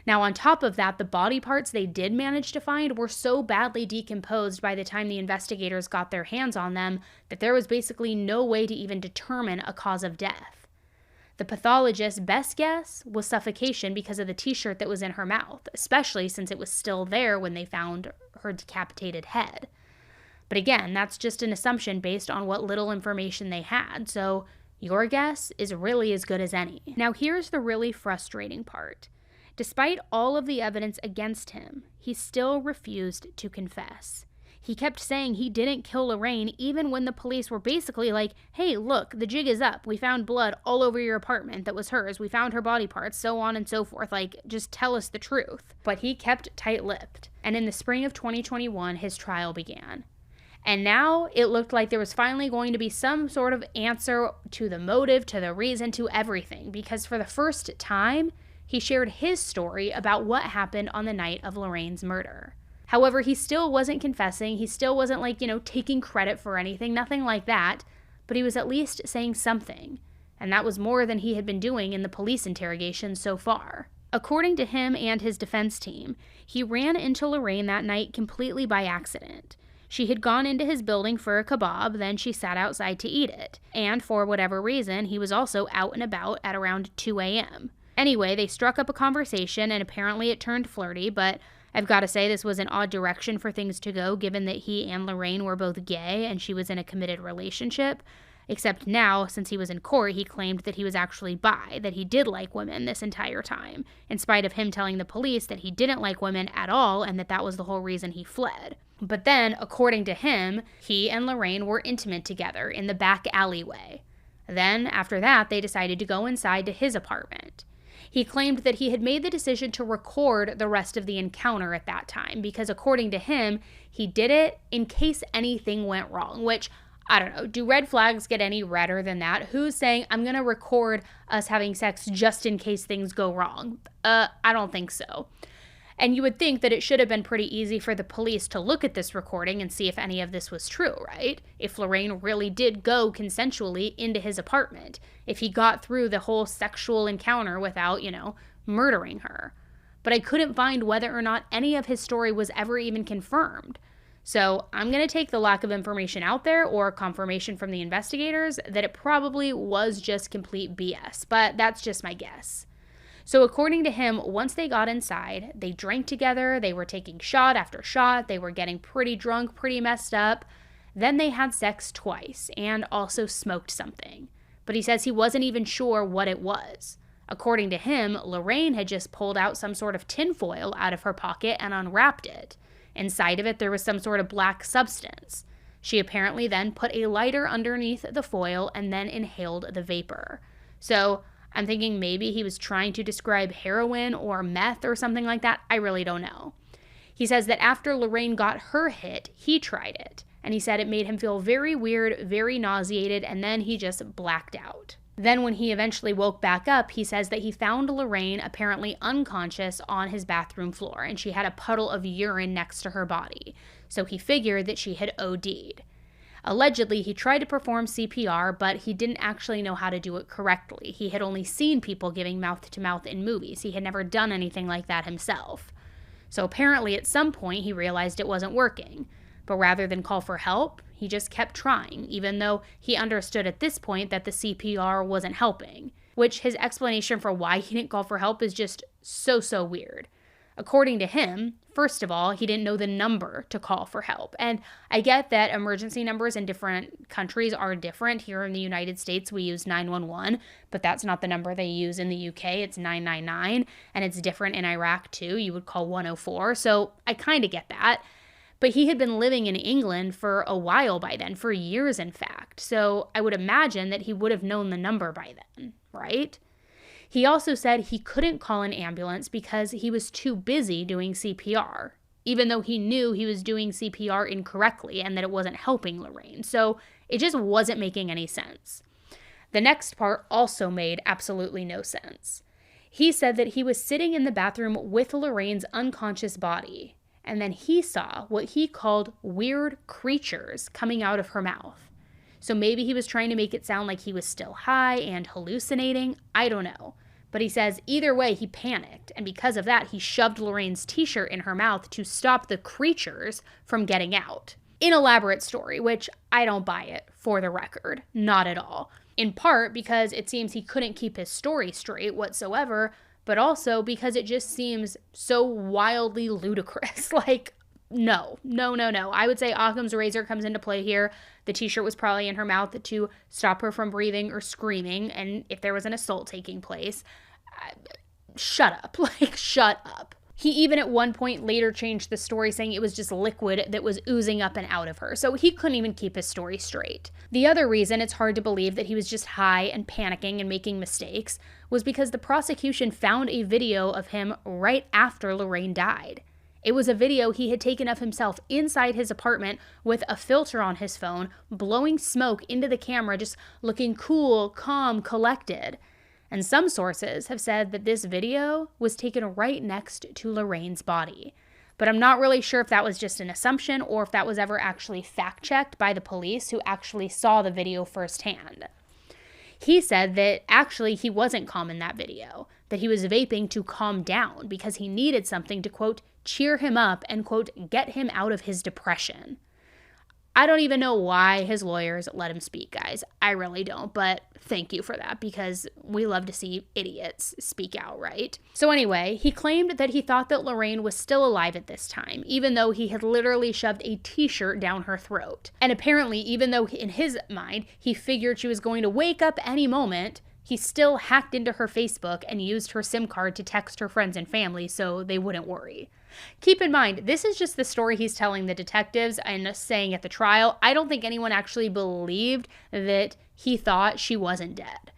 Now, on top of that, the body parts they did manage to find were so badly decomposed by the time the investigators got their hands on them that there was basically no way to even determine a cause of death. The pathologist's best guess was suffocation because of the t-shirt that was in her mouth, especially since it was still there when they found her decapitated head. But again, that's just an assumption based on what little information they had, so your guess is really as good as any. Now, here's the really frustrating part. Despite all of the evidence against him, he still refused to confess. He kept saying he didn't kill Lorraine even when the police were basically like, hey, look, the jig is up. We found blood all over your apartment that was hers. We found her body parts, so on and so forth. Like, just tell us the truth. But he kept tight-lipped. And in the spring of 2021, his trial began. And now it looked like there was finally going to be some sort of answer to the motive, to the reason, to everything, because for the first time, he shared his story about what happened on the night of Lorraine's murder. However, he still wasn't confessing. He still wasn't taking credit for anything, nothing like that, but he was at least saying something. And that was more than he had been doing in the police interrogation so far. According to him and his defense team, he ran into Lorraine that night completely by accident. She had gone into his building for a kebab, then she sat outside to eat it. And for whatever reason, he was also out and about at around 2 a.m. Anyway, they struck up a conversation and apparently it turned flirty, but I've got to say this was an odd direction for things to go given that he and Lorraine were both gay and she was in a committed relationship. Except now, since he was in court, he claimed that he was actually bi, that he did like women this entire time, in spite of him telling the police that he didn't like women at all and that was the whole reason he fled. But then, according to him, he and Lorraine were intimate together in the back alleyway. Then, after that, they decided to go inside to his apartment. He claimed that he had made the decision to record the rest of the encounter at that time because, according to him, he did it in case anything went wrong, which, I don't know, do red flags get any redder than that? Who's saying, I'm going to record us having sex just in case things go wrong? I don't think so. And you would think that it should have been pretty easy for the police to look at this recording and see if any of this was true, right? If Lorraine really did go consensually into his apartment, if he got through the whole sexual encounter without, murdering her. But I couldn't find whether or not any of his story was ever even confirmed. So I'm going to take the lack of information out there or confirmation from the investigators that it probably was just complete BS, but that's just my guess. So according to him, once they got inside, they drank together, they were taking shot after shot, they were getting pretty drunk, pretty messed up. Then they had sex twice and also smoked something. But he says he wasn't even sure what it was. According to him, Lorraine had just pulled out some sort of tinfoil out of her pocket and unwrapped it. Inside of it, there was some sort of black substance. She apparently then put a lighter underneath the foil and then inhaled the vapor. So I'm thinking maybe he was trying to describe heroin or meth or something like that. I really don't know. He says that after Lorraine got her hit, he tried it. And he said it made him feel very weird, very nauseated, and then he just blacked out. Then when he eventually woke back up, he says that he found Lorraine apparently unconscious on his bathroom floor, and she had a puddle of urine next to her body. So he figured that she had OD'd. Allegedly, he tried to perform CPR, but he didn't actually know how to do it correctly. He had only seen people giving mouth-to-mouth in movies. He had never done anything like that himself. So apparently at some point he realized it wasn't working. But rather than call for help, he just kept trying, even though he understood at this point that the CPR wasn't helping. Which his explanation for why he didn't call for help is just so weird. According to him, first of all, he didn't know the number to call for help. And I get that emergency numbers in different countries are different. Here in the United States, we use 911, but that's not the number they use in the UK. It's 999, and it's different in Iraq too. You would call 104. So I kind of get that. But he had been living in England for a while by then, for years in fact. So I would imagine that he would have known the number by then, right? He also said he couldn't call an ambulance because he was too busy doing CPR, even though he knew he was doing CPR incorrectly and that it wasn't helping Lorraine. So it just wasn't making any sense. The next part also made absolutely no sense. He said that he was sitting in the bathroom with Lorraine's unconscious body, and then he saw what he called weird creatures coming out of her mouth. So maybe he was trying to make it sound like he was still high and hallucinating. I don't know. But he says either way, he panicked. And because of that, he shoved Lorraine's t-shirt in her mouth to stop the creatures from getting out. An elaborate story, which I don't buy it, for the record. Not at all. In part because it seems he couldn't keep his story straight whatsoever, but also because it just seems so wildly ludicrous. No. I would say Occam's razor comes into play here. The t-shirt was probably in her mouth to stop her from breathing or screaming. And if there was an assault taking place, shut up. Shut up. He even at one point later changed the story, saying it was just liquid that was oozing up and out of her. So he couldn't even keep his story straight. The other reason it's hard to believe that he was just high and panicking and making mistakes was because the prosecution found a video of him right after Lorraine died. It was a video he had taken of himself inside his apartment with a filter on his phone, blowing smoke into the camera, just looking cool, calm, collected. And some sources have said that this video was taken right next to Lorraine's body. But I'm not really sure if that was just an assumption or if that was ever actually fact-checked by the police who actually saw the video firsthand. He said that actually he wasn't calm in that video, that he was vaping to calm down because he needed something to, quote, cheer him up and, quote, get him out of his depression. I don't even know why his lawyers let him speak, guys. I really don't, but thank you for that because we love to see idiots speak out, right? So anyway, he claimed that he thought that Lorraine was still alive at this time, even though he had literally shoved a t-shirt down her throat. And apparently, even though in his mind, he figured she was going to wake up any moment, he still hacked into her Facebook and used her SIM card to text her friends and family so they wouldn't worry. Keep in mind, this is just the story he's telling the detectives and saying at the trial. I don't think anyone actually believed that he thought she wasn't dead.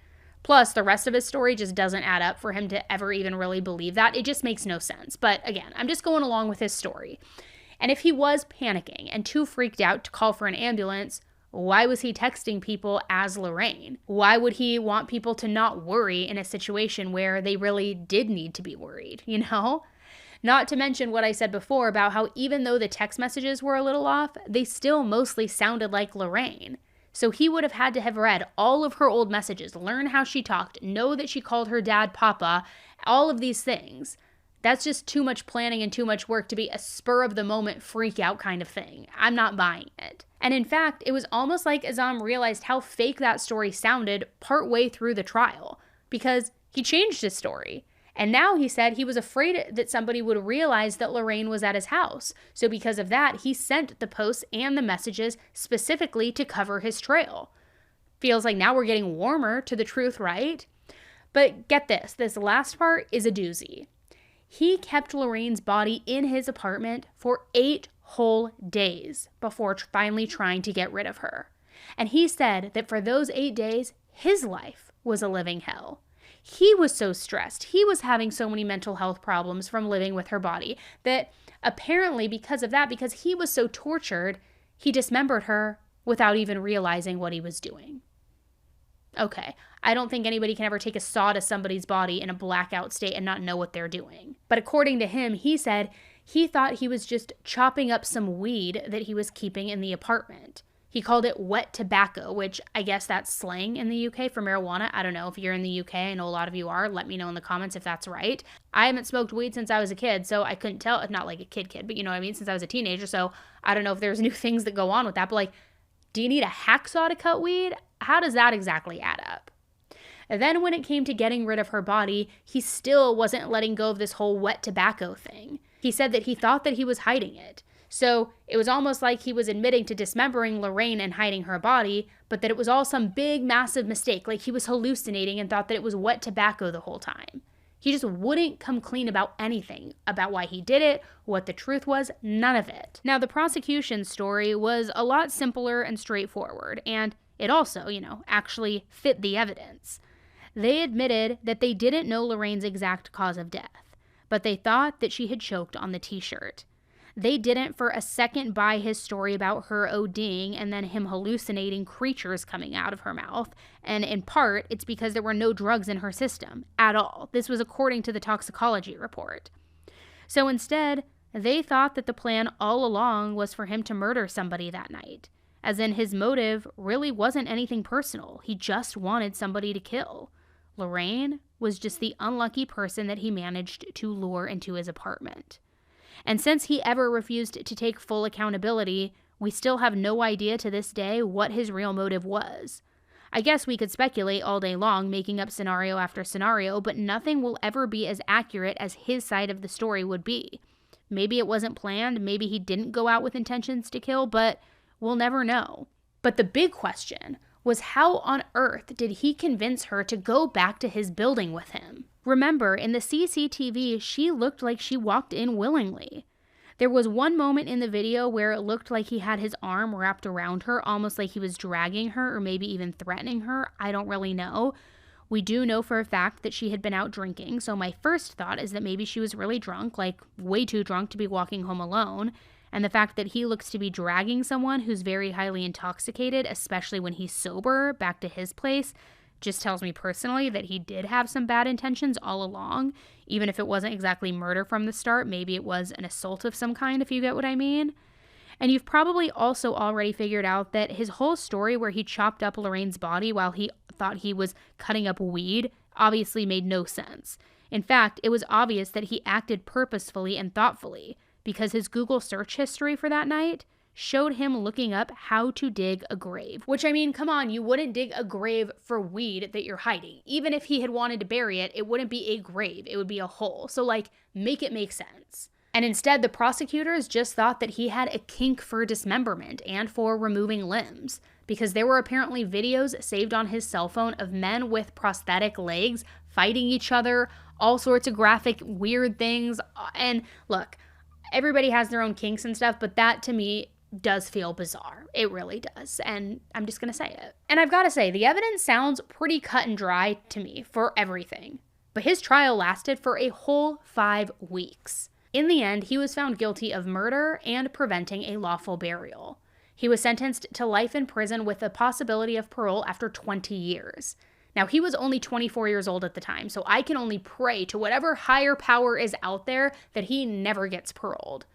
Plus, the rest of his story just doesn't add up for him to ever even really believe that. It just makes no sense. But again, I'm just going along with his story. And if he was panicking and too freaked out to call for an ambulance, why was he texting people as Lorraine? Why would he want people to not worry in a situation where they really did need to be worried, you know? Not to mention what I said before about how even though the text messages were a little off, they still mostly sounded like Lorraine. So he would have had to have read all of her old messages, learn how she talked, know that she called her dad Papa, all of these things. That's just too much planning and too much work to be a spur-of-the-moment freak-out kind of thing. I'm not buying it. And in fact, it was almost like Azam realized how fake that story sounded partway through the trial, because he changed his story. And now he said he was afraid that somebody would realize that Lorraine was at his house. So because of that, he sent the posts and the messages specifically to cover his trail. Feels like now we're getting warmer to the truth, right? But get this last part is a doozy. He kept Lorraine's body in his apartment for 8 whole days before finally trying to get rid of her. And he said that for those 8 days, his life was a living hell. He was so stressed. He was having so many mental health problems from living with her body that apparently because of that, because he was so tortured, he dismembered her without even realizing what he was doing. Okay, I don't think anybody can ever take a saw to somebody's body in a blackout state and not know what they're doing. But according to him, he said he thought he was just chopping up some weed that he was keeping in the apartment. He called it wet tobacco, which I guess that's slang in the UK for marijuana. I don't know if you're in the UK. I know a lot of you are. Let me know in the comments if that's right. I haven't smoked weed since I was a kid, so I couldn't tell. Not like a kid, but you know what I mean? Since I was a teenager, so I don't know if there's new things that go on with that. But like, do you need a hacksaw to cut weed? How does that exactly add up? And then when it came to getting rid of her body, he still wasn't letting go of this whole wet tobacco thing. He said that he thought that he was hiding it. So it was almost like he was admitting to dismembering Lorraine and hiding her body, but that it was all some big, massive mistake, like he was hallucinating and thought that it was wet tobacco the whole time. He just wouldn't come clean about anything, about why he did it, what the truth was, none of it. Now, the prosecution's story was a lot simpler and straightforward, and it also, actually fit the evidence. They admitted that they didn't know Lorraine's exact cause of death, but they thought that she had choked on the t-shirt. They didn't for a second buy his story about her ODing and then him hallucinating creatures coming out of her mouth. And in part, it's because there were no drugs in her system at all. This was according to the toxicology report. So instead, they thought that the plan all along was for him to murder somebody that night. As in, his motive really wasn't anything personal. He just wanted somebody to kill. Lorraine was just the unlucky person that he managed to lure into his apartment. And since he ever refused to take full accountability, we still have no idea to this day what his real motive was. I guess we could speculate all day long, making up scenario after scenario, but nothing will ever be as accurate as his side of the story would be. Maybe it wasn't planned, maybe he didn't go out with intentions to kill, but we'll never know. But the big question was, how on earth did he convince her to go back to his building with him? Remember, in the CCTV, she looked like she walked in willingly. There was one moment in the video where it looked like he had his arm wrapped around her, almost like he was dragging her or maybe even threatening her. I don't really know. We do know for a fact that she had been out drinking, so my first thought is that maybe she was really drunk, like way too drunk to be walking home alone. And the fact that he looks to be dragging someone who's very highly intoxicated, especially when he's sober, back to his place, just tells me personally that he did have some bad intentions all along. Even if it wasn't exactly murder from the start, maybe it was an assault of some kind, if you get what I mean. And you've probably also already figured out that his whole story where he chopped up Lorraine's body while he thought he was cutting up weed obviously made no sense. In fact, it was obvious that he acted purposefully and thoughtfully, because his Google search history for that night showed him looking up how to dig a grave. Which, I mean, come on, you wouldn't dig a grave for weed that you're hiding. Even if he had wanted to bury it, it wouldn't be a grave, it would be a hole. So, like, make it make sense. And instead, the prosecutors just thought that he had a kink for dismemberment and for removing limbs, because there were apparently videos saved on his cell phone of men with prosthetic legs fighting each other, all sorts of graphic, weird things. And look, everybody has their own kinks and stuff, but that to me does feel bizarre. It really does. And I'm just going to say it. And I've got to say, the evidence sounds pretty cut and dry to me for everything. But his trial lasted for a whole 5 weeks. In the end, he was found guilty of murder and preventing a lawful burial. He was sentenced to life in prison with the possibility of parole after 20 years. Now, he was only 24 years old at the time, so I can only pray to whatever higher power is out there that he never gets paroled.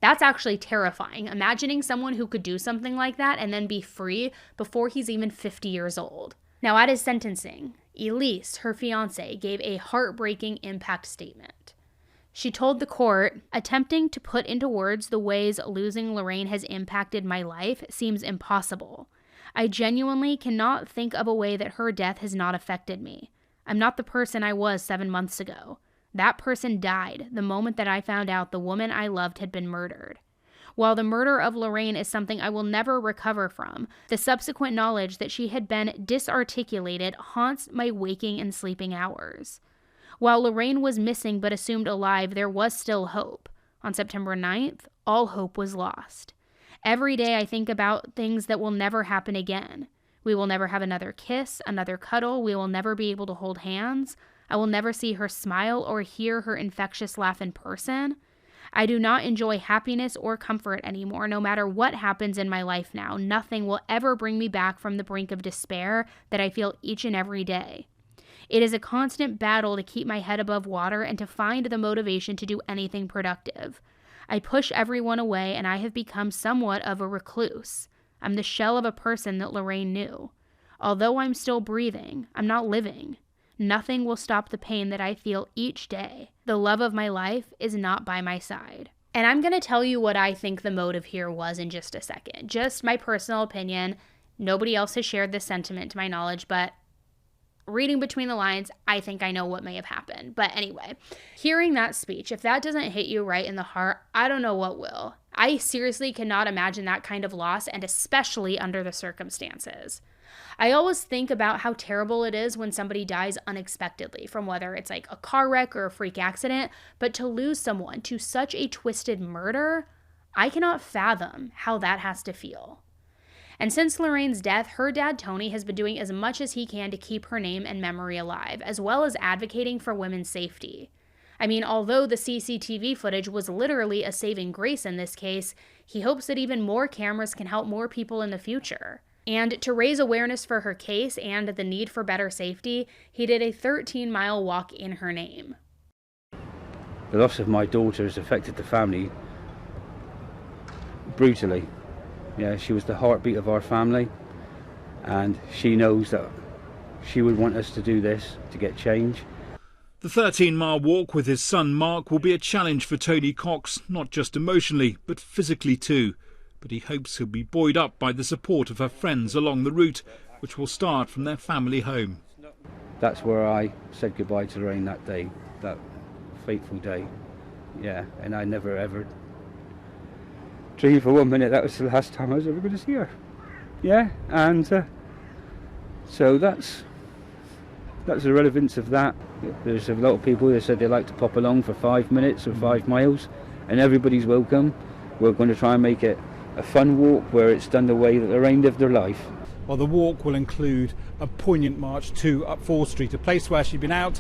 That's actually terrifying, imagining someone who could do something like that and then be free before he's even 50 years old. Now, at his sentencing, Elise, her fiance, gave a heartbreaking impact statement. She told the court, "Attempting to put into words the ways losing Lorraine has impacted my life seems impossible. I genuinely cannot think of a way that her death has not affected me. I'm not the person I was 7 months ago. That person died the moment that I found out the woman I loved had been murdered. While the murder of Lorraine is something I will never recover from, the subsequent knowledge that she had been disarticulated haunts my waking and sleeping hours. While Lorraine was missing but assumed alive, there was still hope. On September 9th, all hope was lost. Every day I think about things that will never happen again. We will never have another kiss, another cuddle. We will never be able to hold hands. I will never see her smile or hear her infectious laugh in person. I do not enjoy happiness or comfort anymore. No matter what happens in my life now, nothing will ever bring me back from the brink of despair that I feel each and every day. It is a constant battle to keep my head above water and to find the motivation to do anything productive. I push everyone away and I have become somewhat of a recluse. I'm the shell of a person that Lorraine knew. Although I'm still breathing, I'm not living. Nothing will stop the pain that I feel each day. The love of my life is not by my side." And I'm going to tell you what I think the motive here was in just a second. Just my personal opinion. Nobody else has shared this sentiment to my knowledge, but reading between the lines, I think I know what may have happened. But anyway, hearing that speech, if that doesn't hit you right in the heart, I don't know what will. I seriously cannot imagine that kind of loss, and especially under the circumstances. I always think about how terrible it is when somebody dies unexpectedly, from whether it's like a car wreck or a freak accident, but to lose someone to such a twisted murder, I cannot fathom how that has to feel. And since Lorraine's death, her dad, Tony, has been doing as much as he can to keep her name and memory alive, as well as advocating for women's safety. I mean, although the CCTV footage was literally a saving grace in this case, he hopes that even more cameras can help more people in the future. And to raise awareness for her case and the need for better safety, he did a 13-mile walk in her name. The loss of my daughter has affected the family brutally. Yeah, she was the heartbeat of our family, and she knows that she would want us to do this to get change. The 13-mile walk with his son Mark will be a challenge for Tony Cox, not just emotionally, but physically too. But he hopes he'll be buoyed up by the support of her friends along the route, which will start from their family home. That's where I said goodbye to Lorraine that day, that fateful day. Yeah, and I never ever dreamed for 1 minute that was the last time I was ever going to see her. Yeah, and so that's the relevance of that. There's a lot of people that said they like to pop along for 5 minutes or 5 miles, and everybody's welcome. We're going to try and make it a fun walk where it's done the way that Lorraine lived her life. Well, the walk will include a poignant march to Up Fore Street, a place where she'd been out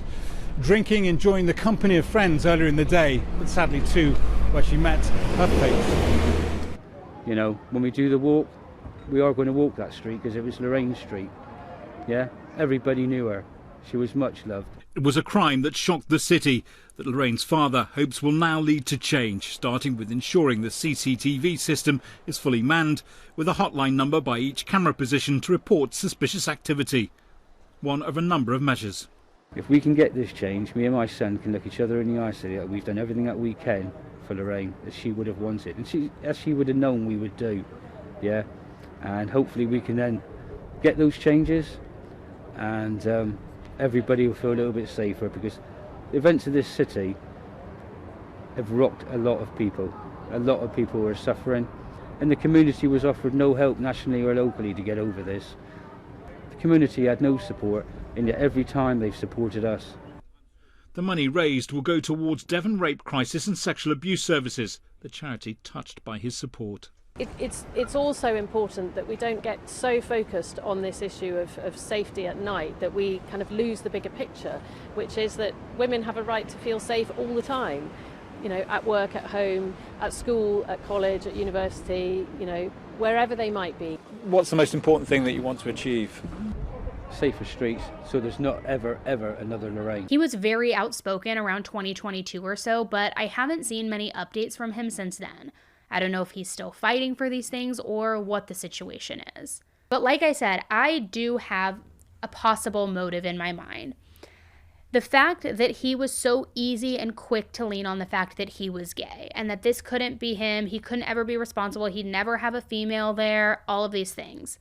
drinking, enjoying the company of friends earlier in the day, but sadly too, where she met her fate. You know, when we do the walk, we are going to walk that street because it was Lorraine Street. Yeah, everybody knew her. She was much loved. It was a crime that shocked the city that Lorraine's father hopes will now lead to change, starting with ensuring the CCTV system is fully manned, with a hotline number by each camera position to report suspicious activity. One of a number of measures. If we can get this change, me and my son can look each other in the eye and say that we've done everything that we can for Lorraine, as she would have wanted, and as she would have known we would do. Yeah, and hopefully we can then get those changes, and everybody will feel a little bit safer, because the events of this city have rocked a lot of people. A lot of people are suffering, and the community was offered no help nationally or locally to get over this. The community had no support, and yet every time they've supported us. The money raised will go towards Devon Rape Crisis and Sexual Abuse Services, the charity touched by his support. It's also important that we don't get so focused on this issue of safety at night that we kind of lose the bigger picture, which is that women have a right to feel safe all the time, you know, at work, at home, at school, at college, at university, you know, wherever they might be. What's the most important thing that you want to achieve? Safer streets, so there's not ever another Lorraine. He was very outspoken around 2022 or so, but I haven't seen many updates from him since then. I don't know if he's still fighting for these things or what the situation is. But like I said, I do have a possible motive in my mind. The fact that he was so easy and quick to lean on the fact that he was gay and that this couldn't be him, he couldn't ever be responsible, he'd never have a female there, all of these things.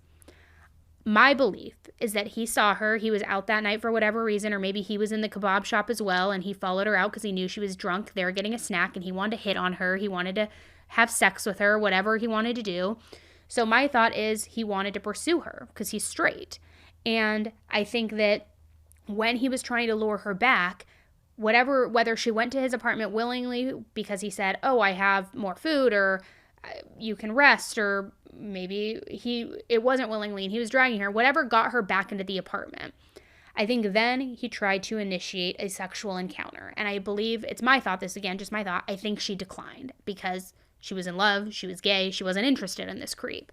My belief is that he saw her, he was out that night for whatever reason, or maybe he was in the kebab shop as well and he followed her out because he knew she was drunk, they were getting a snack and he wanted to hit on her, he wanted to have sex with her, whatever he wanted to do. So my thought is he wanted to pursue her because he's straight. And I think that when he was trying to lure her back, whether she went to his apartment willingly because he said, oh, I have more food, or you can rest, or maybe it wasn't willingly and he was dragging her, whatever got her back into the apartment. I think then he tried to initiate a sexual encounter. And I believe, it's my thought, this again, just my thought, I think she declined because she was in love, she was gay, she wasn't interested in this creep.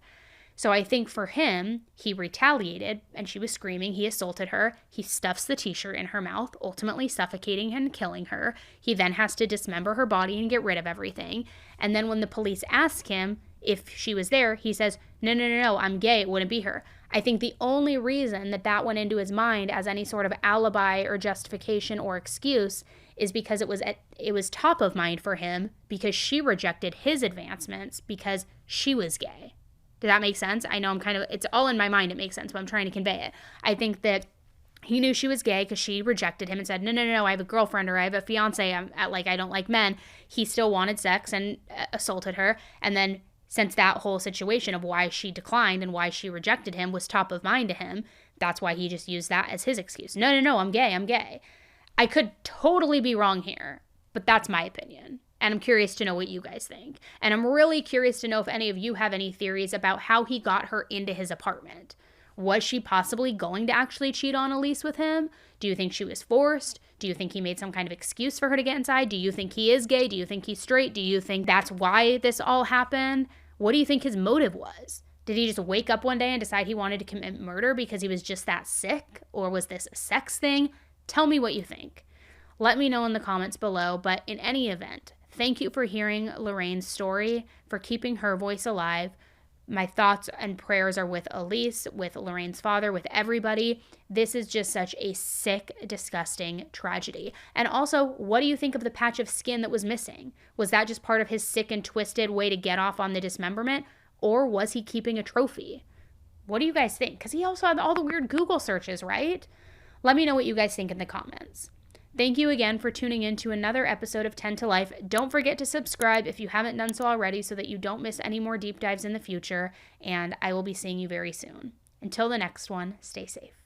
So I think for him, he retaliated and she was screaming, he assaulted her, he stuffs the t-shirt in her mouth, ultimately suffocating and killing her. He then has to dismember her body and get rid of everything. And then when the police ask him if she was there, he says, no, I'm gay, it wouldn't be her. I think the only reason that went into his mind as any sort of alibi or justification or excuse is because it was top of mind for him because she rejected his advancements because she was gay. Did that make sense? I know it's all in my mind, it makes sense, but I'm trying to convey it. I think that he knew she was gay because she rejected him and said, no, I have a girlfriend or I have a fiance, I don't like men. He still wanted sex and assaulted her. And then since that whole situation of why she declined and why she rejected him was top of mind to him, that's why he just used that as his excuse. No, I'm gay. I could totally be wrong here, but that's my opinion. And I'm curious to know what you guys think. And I'm really curious to know if any of you have any theories about how he got her into his apartment. Was she possibly going to actually cheat on Elise with him? Do you think she was forced? Do you think he made some kind of excuse for her to get inside? Do you think he is gay? Do you think he's straight? Do you think that's why this all happened? What do you think his motive was? Did he just wake up one day and decide he wanted to commit murder because he was just that sick? Or was this a sex thing? Tell me what you think. Let me know in the comments below, but in any event, thank you for hearing Lorraine's story, for keeping her voice alive. My thoughts and prayers are with Elise, with Lorraine's father, with everybody. This is just such a sick, disgusting tragedy. And also, what do you think of the patch of skin that was missing? Was that just part of his sick and twisted way to get off on the dismemberment? Or was he keeping a trophy? What do you guys think? Because he also had all the weird Google searches, right? Let me know what you guys think in the comments. Thank you again for tuning in to another episode of 10 to Life. Don't forget to subscribe if you haven't done so already so that you don't miss any more deep dives in the future, and I will be seeing you very soon. Until the next one, stay safe.